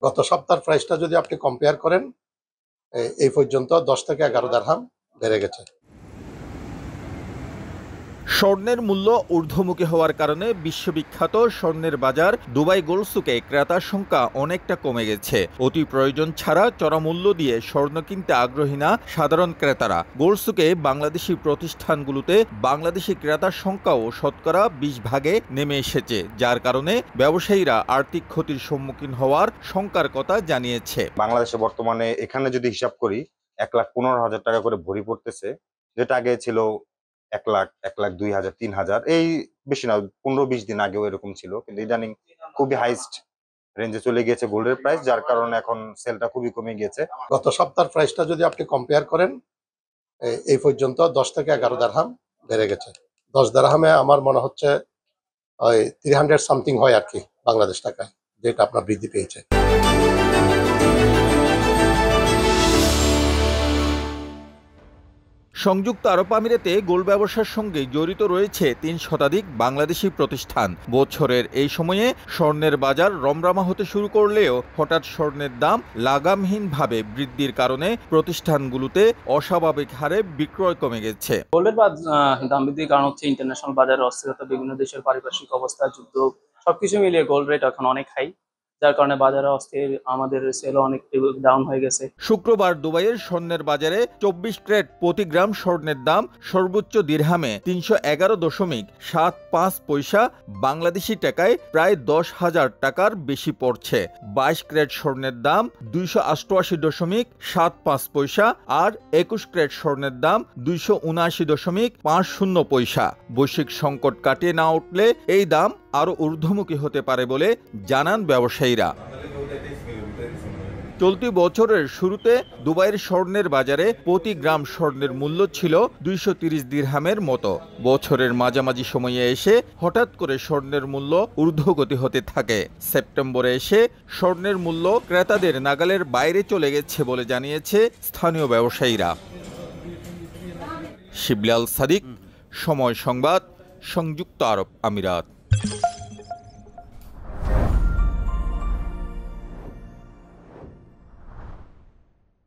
গত সপ্তাহের প্রাইসটা যদি আপনি কম্পেয়ার করেন, এই পর্যন্ত ১০ থেকে ১১ দিরহাম বেড়ে গেছে। স্বর্ণের মূল্য ঊর্ধ্বমুখী হওয়ার কারণে বিশ্ববিখ্যাত স্বর্ণের বাজার দুবাই গোল্ড সুকে ক্রেতার সংখ্যা অনেকটা কমে গেছে। অতি প্রয়োজন ছাড়া চড়া মূল্য দিয়ে স্বর্ণ কিনতে আগ্রহী না সাধারণ ক্রেতারা। গোল্ড সুকে বাংলাদেশি প্রতিষ্ঠানগুলোতে বাংলাদেশি ক্রেতার সংখ্যাও শতকরা ২০ ভাগে নেমে এসেছে, যার কারণে ব্যবসায়ীরা আর্থিক ক্ষতির সম্মুখীন হওয়ার শঙ্কার কথা জানিয়েছে। বাংলাদেশে বর্তমানে এখানে যদি হিসাব করি ১,১৫,০০০ টাকা করে ভরি পড়তেছে, যেটা আগে ছিল ১,০০,০০০, ১,০০,০০০, ২,০০০, এই বেশি না ১৫-২০ দিন আগেও এরকম ছিল, কিন্তু ইদানিং খুবই হাইস্ট রেঞ্জে চলে গিয়েছে গোল্ডের প্রাইস, যার কারণে এখন সেলটা খুবই কমে গিয়েছে। গত সপ্তাহের প্রাইসটা যদি আপনি কম্পেয়ার করেন, এই পর্যন্ত ১০ থেকে ১১ দিরহাম বেড়ে গেছে। ১০ দিরহামে আমার মনে হচ্ছে ওই 300 সামথিং হয় আর কি বাংলাদেশ টাকায়, যেটা আপনার বৃদ্ধি পেয়েছে। সংযুক্ত আরব আমিরাতে গোল্ড ব্যবসার সঙ্গে জড়িত রয়েছে ৩ শতাধিক বাংলাদেশি প্রতিষ্ঠান। বছরের এই সময়ে স্বর্ণের বাজার রমরমা হতে শুরু করলেও হঠাৎ স্বর্ণের দাম লাগামহীনভাবে বৃদ্ধির কারণে প্রতিষ্ঠানগুলোতে অস্বাভাবিক হারে বিক্রয় কমে গেছে। গোল্ডের দাম বৃদ্ধির কারণ হচ্ছে ইন্টারন্যাশনাল বাজারের অস্থিরতা, বিভিন্ন দেশের পারিপার্শ্বিক অবস্থা, যুদ্ধ, সবকিছু মিলিয়ে গোল্ড রেট এখন অনেক হাই, যার কারণে বাজারে অস্থির, আমাদের সেলও অনেক ডাউন হয়ে গেছে। শুক্রবার দুবাইয়ের স্বর্ণের বাজারে ২৪ ক্যারেট প্রতি গ্রাম স্বর্ণের দাম সর্বোচ্চ দিরহামে ৩১১.৭৫ পয়সা, বাংলাদেশি টাকায় প্রায় ১০,০০০ টাকার বেশি পড়ছে। ২২ ক্যারেট স্বর্ণের দাম ২৮৮.৭৫ পয়সা আর ২১ ক্যারেট স্বর্ণের দাম ২৭৯.৫০ পয়সা। বৈশ্বিক সংকট কাটিয়ে না উঠলে এই দাম আরও ঊর্ধ্বমুখী হতে পারে বলে জানান ব্যবসায়ীরা। চলতি বছরের শুরুতে দুবাইয়ের স্বর্ণের বাজারে প্রতি গ্রাম স্বর্ণের মূল্য ছিল ২৩০ দিরহামের মতো। বছরের মাঝামাঝি সময়ে এসে হঠাৎ করে স্বর্ণের মূল্য ঊর্ধ্বগতি হতে থাকে। সেপ্টেম্বরে এসে স্বর্ণের মূল্য ক্রেতাদের নাগালের বাইরে চলে গেছে বলে জানিয়েছে স্থানীয় ব্যবসায়ীরা। শিবলি আল সাদিক, সময় সংবাদ, সংযুক্ত আরব আমিরাত।